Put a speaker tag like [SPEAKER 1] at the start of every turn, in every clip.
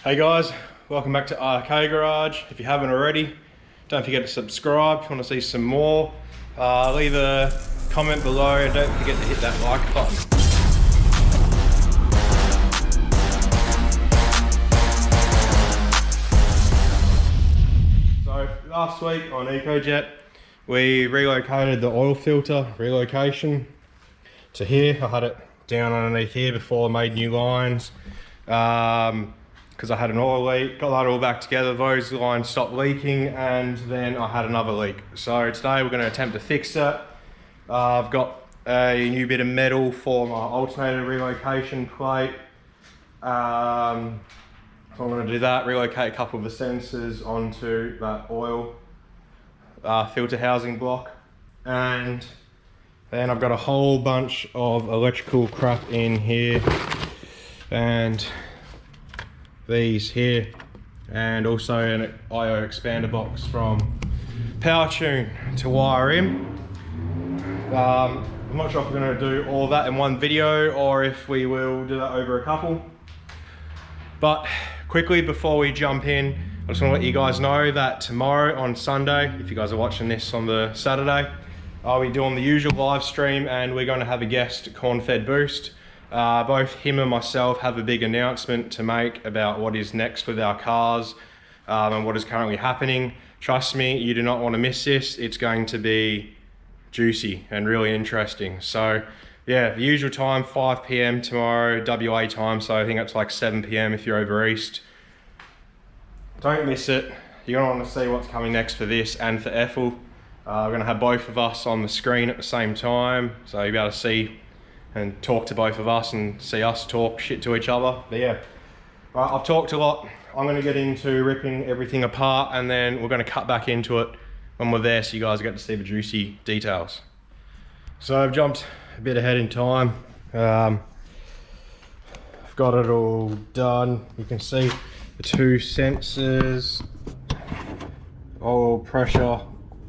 [SPEAKER 1] Hey guys, welcome back to Arcade Garage. If you haven't already, don't forget to subscribe. If you want to see some more, leave a comment below and don't forget to hit that like button. So last week on EcoJet, we relocated the oil filter relocation to here. I had it down underneath here before I made new lines. Because I had an oil leak, got that all back together, those lines stopped leaking, and then I had another leak. So today we're going to attempt to fix that. I've got a new bit of metal for my alternator relocation plate. So I'm going to do that, relocate a couple of the sensors onto that oil filter housing block. And then I've got a whole bunch of electrical crap in here. And these here, and also an IO expander box from PowerTune to wire in. I'm not sure if we're going to do all that in one video or if we will do that over a couple. But quickly before we jump in, I just want to let you guys know that tomorrow on Sunday, if you guys are watching this on the Saturday, I'll be doing the usual live stream and we're going to have a guest, Corn-Fed Boost. Both him and myself have a big announcement to make about what is next with our cars and what is currently happening. Trust me, you do not want to miss this. It's going to be juicy and really interesting. So yeah, the usual time, 5 PM tomorrow, WA time, so I think it's like 7 PM if you're over east. Don't miss it. You're going to want to see what's coming next for this and for Ethel. We're going to have both of us on the screen at the same time, so you'll be able to see and talk to both of us and see us talk shit to each other. But yeah, right, I've talked a lot. I'm going to get into ripping everything apart and then we're going to cut back into it when we're there so you guys get to see the juicy details. So I've jumped a bit ahead in time. I've got it all done. You can see the two sensors, oil pressure,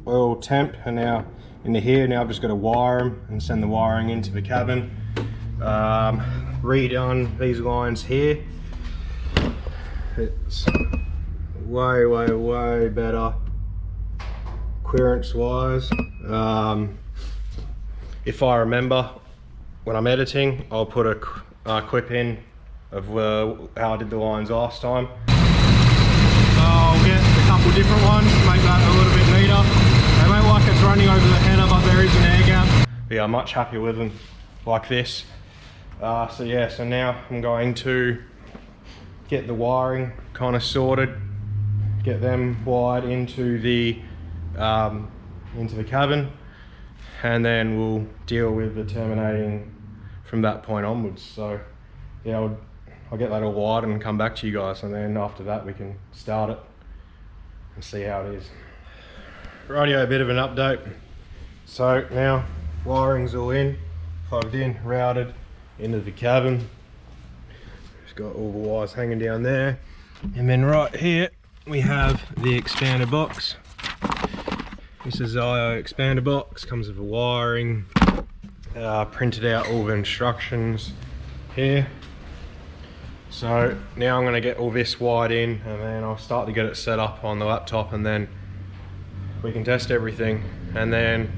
[SPEAKER 1] oil temp, and now into here. Now I've just got to wire them and send the wiring into the cabin. Redone these lines here. It's way better clearance wise. If I remember when I'm editing, I'll put a clip in of how I did the lines last time. I'll get a couple different ones to make that a little bit neater. They won't like it's running over the header, but there is an air gap. Yeah, I'm much happier with them like this. So yeah, so now I'm going to get the wiring kind of sorted, get them wired into the cabin, and then we'll deal with the terminating from that point onwards. So yeah, I'll get that all wired and come back to you guys, and then after that we can start it and see how it is. Rightio, a bit of an update. So now wiring's all in, plugged in, routed into the cabin. Just got all the wires hanging down there. And then right here we have the expander box. This is the IO expander box, comes with the wiring. Printed out all the instructions here. So now I'm going to get all this wired in and then I'll start to get it set up on the laptop, and then we can test everything. And then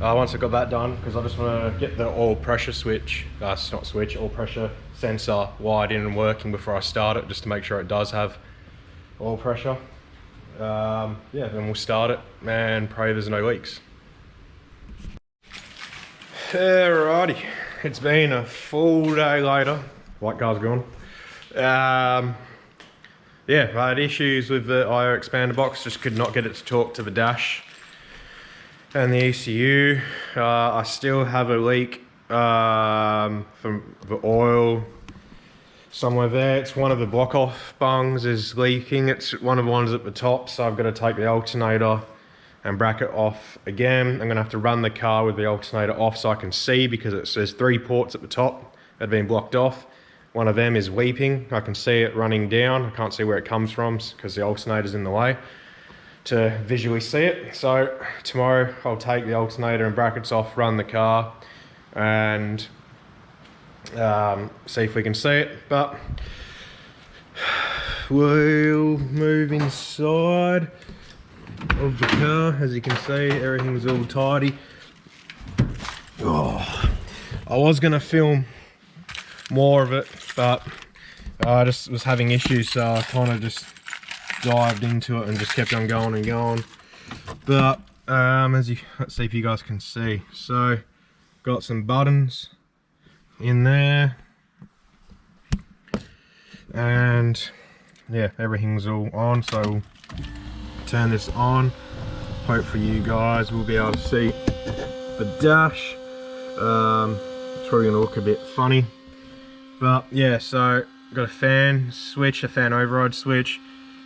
[SPEAKER 1] once I've got that done, because I just want to get the oil pressure switch, oil pressure sensor wired in and working before I start it, just to make sure it does have oil pressure. Yeah, then we'll start it and pray there's no leaks. Alrighty, it's been a full day later. White car's gone. Yeah, I had issues with the IO expander box, just could not get it to talk to the dash and the ECU. I still have a leak from the oil somewhere there. It's one of the block off bungs is leaking. It's one of the ones at the top, so I've got to take the alternator and bracket off again. I'm going to have to run the car with the alternator off so I can see, because there's 3 ports at the top that have been blocked off. One of them is weeping. I can see it running down. I can't see where it comes from because the alternator's in the way to visually see it. So tomorrow I'll take the alternator and brackets off, run the car, and see if we can see it. But we'll move inside of the car. As you can see, everything's all tidy. Oh, I was gonna film more of it, but I just was having issues, so I kind of just dived into it and just kept on going and going. But let's see if you guys can see. So got some buttons in there, and yeah, everything's all on. So we'll turn this on. Hopefully you guys will be able to see the dash. It's probably gonna look a bit funny, but yeah. So got a fan switch, a fan override switch,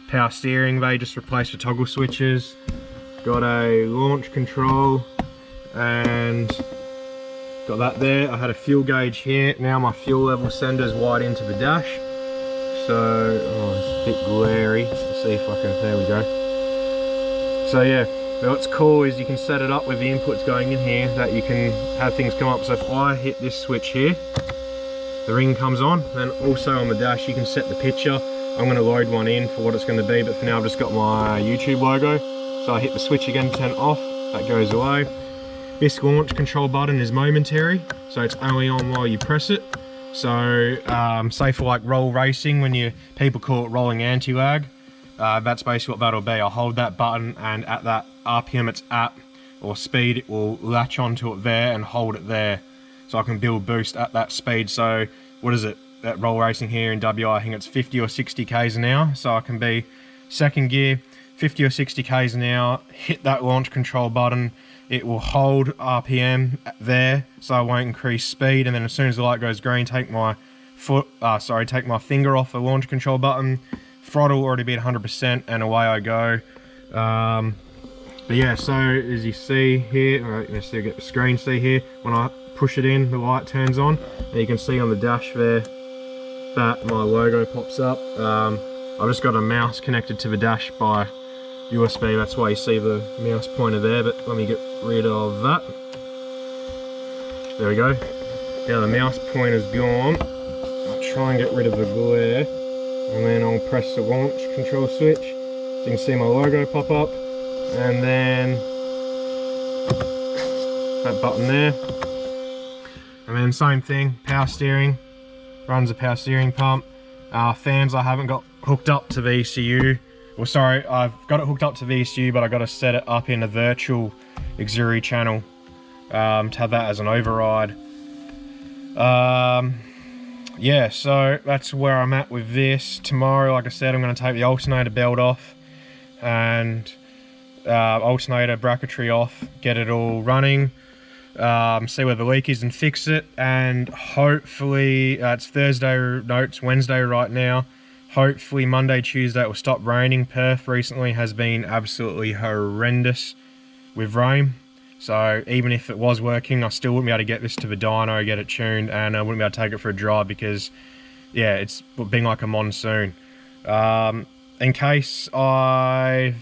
[SPEAKER 1] power steering. They just replaced the toggle switches. Got a launch control and got that there. I had a fuel gauge here. Now my fuel level sender's wide into the dash. So, oh, it's a bit glary. Let's see if I can, there we go. So yeah, what's cool is you can set it up with the inputs going in here, that you can have things come up. So if I hit this switch here, the ring comes on. Then also on the dash you can set the picture. I'm going to load one in for what it's going to be, but for now I've just got my YouTube logo. So I hit the switch again to turn it off, that goes away. This launch control button is momentary, so it's only on while you press it. So say for like roll racing, when people call it rolling anti-lag, that's basically what that'll be. I'll hold that button, and at that RPM it's at, or speed, it will latch onto it there and hold it there. So I can build boost at that speed. So what is it, that roll racing here in WI, I think it's 50 or 60 k's an hour. So I can be second gear, 50 or 60 k's an hour, hit that launch control button, it will hold RPM there, so I won't increase speed, and then as soon as the light goes green, take my finger off the launch control button, throttle already be at 100%, and away I go. But yeah, so as you see here, let's see, get the screen, see here, when I push it in, the light turns on, and you can see on the dash there that my logo pops up. I've just got a mouse connected to the dash by USB, that's why you see the mouse pointer there, but let me get rid of that. There we go. Now the mouse pointer's gone. I'll try and get rid of the glare, and then I'll press the launch control switch. So you can see my logo pop up, and then that button there. And then same thing, power steering, runs a power steering pump. Fans I haven't got hooked up to the ECU. Well, sorry, I've got it hooked up to the ECU, but I got to set it up in a virtual auxiliary channel to have that as an override. Yeah, so that's where I'm at with this. Tomorrow, like I said, I'm going to take the alternator belt off and alternator bracketry off, get it all running, see where the leak is and fix it, and hopefully it's it's Wednesday right now. Hopefully Monday, Tuesday it will stop raining. Perth recently has been absolutely horrendous with rain. So even if it was working, I still wouldn't be able to get this to the dyno, get it tuned, and I wouldn't be able to take it for a drive because, yeah, it's been like a monsoon. In case I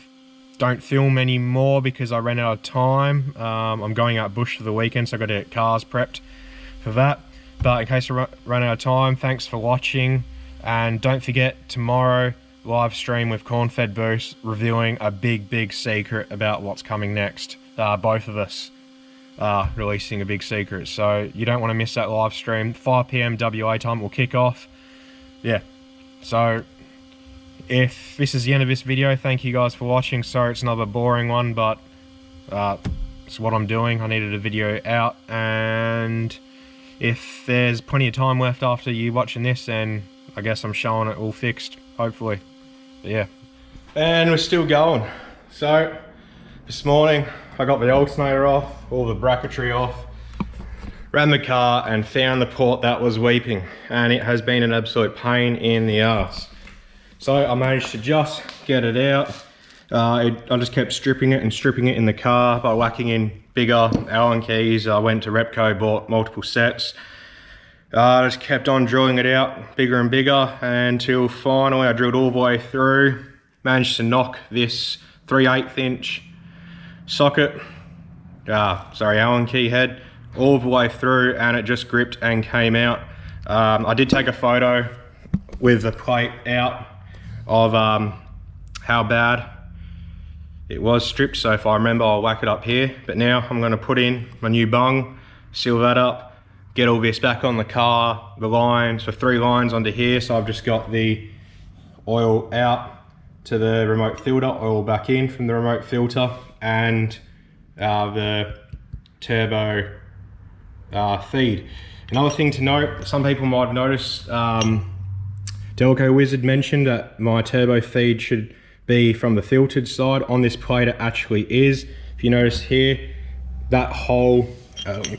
[SPEAKER 1] don't film anymore because I ran out of time, I'm going out bush for the weekend, so I've got to get cars prepped for that. But in case I run out of time, thanks for watching. And don't forget, tomorrow, live stream with Corn-Fed Boost, revealing a big secret about what's coming next. Both of us are releasing a big secret, so you don't want to miss that live stream. 5 PM WA time will kick off. Yeah, so if this is the end of this video, thank you guys for watching. Sorry it's another boring one, but it's what I'm doing. I needed a video out, and if there's plenty of time left after you watching this, then I guess I'm showing it all fixed, hopefully. But yeah. And we're still going. So, this morning, I got the alternator off, all the bracketry off, ran the car and found the port that was weeping. And it has been an absolute pain in the ass. So I managed to just get it out. I just kept stripping it in the car by whacking in bigger Allen keys. I went to Repco, bought multiple sets. I just kept on drilling it out bigger and bigger until finally I drilled all the way through, managed to knock this 3/8 inch socket, Allen key head, all the way through, and it just gripped and came out. I did take a photo with the plate out of how bad it was stripped. So if I remember, I'll whack it up here. But now I'm going to put in my new bung, seal that up, get all this back on the car, the lines, the 3 lines onto here. So I've just got the oil out to the remote filter, oil back in from the remote filter, and the turbo feed. Another thing to note, some people might have noticed, Delco Wizard mentioned that my turbo feed should be from the filtered side. On this plate it actually is. If you notice here, that hole, let me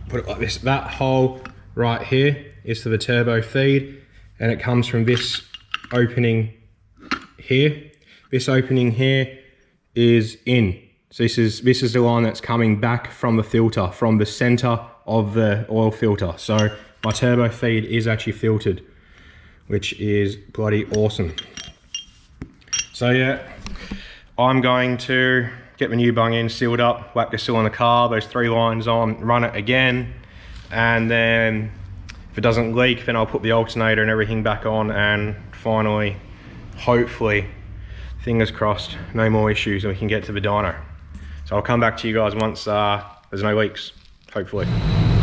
[SPEAKER 1] put it like this, that hole right here is for the turbo feed, and it comes from this opening here. This opening here is in. So this is the line that's coming back from the filter, from the center of the oil filter. So my turbo feed is actually filtered, which is bloody awesome. So yeah, I'm going to get my new bung in, sealed up, whack the seal on the car, those 3 lines on, run it again, and then if it doesn't leak, then I'll put the alternator and everything back on, and finally, hopefully, fingers crossed, no more issues and we can get to the dyno. So I'll come back to you guys once there's no leaks, hopefully.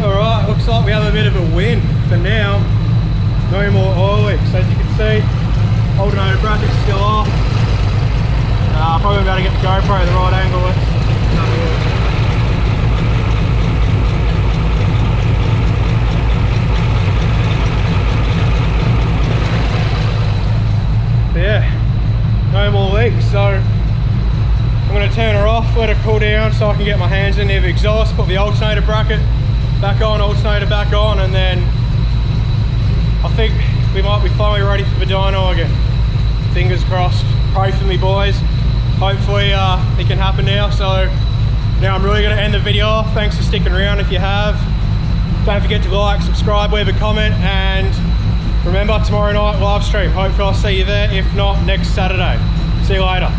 [SPEAKER 1] All right, looks like we have a bit of a win for now. No more oil leaks. As you can see, alternator bracket's still off. Probably about to get the GoPro at the right angle. Yeah, no more leaks. So I'm going to turn her off, let it cool down so I can get my hands in the exhaust, put the alternator bracket back on, alternator back on, and then I think we might be finally ready for the dyno again. Fingers crossed. Pray for me, boys. Hopefully it can happen now. So now I'm really going to end the video. Thanks for sticking around if you have. Don't forget to like, subscribe, leave a comment, and remember, tomorrow night live stream. Hopefully I'll see you there. If not, next Saturday. See you later.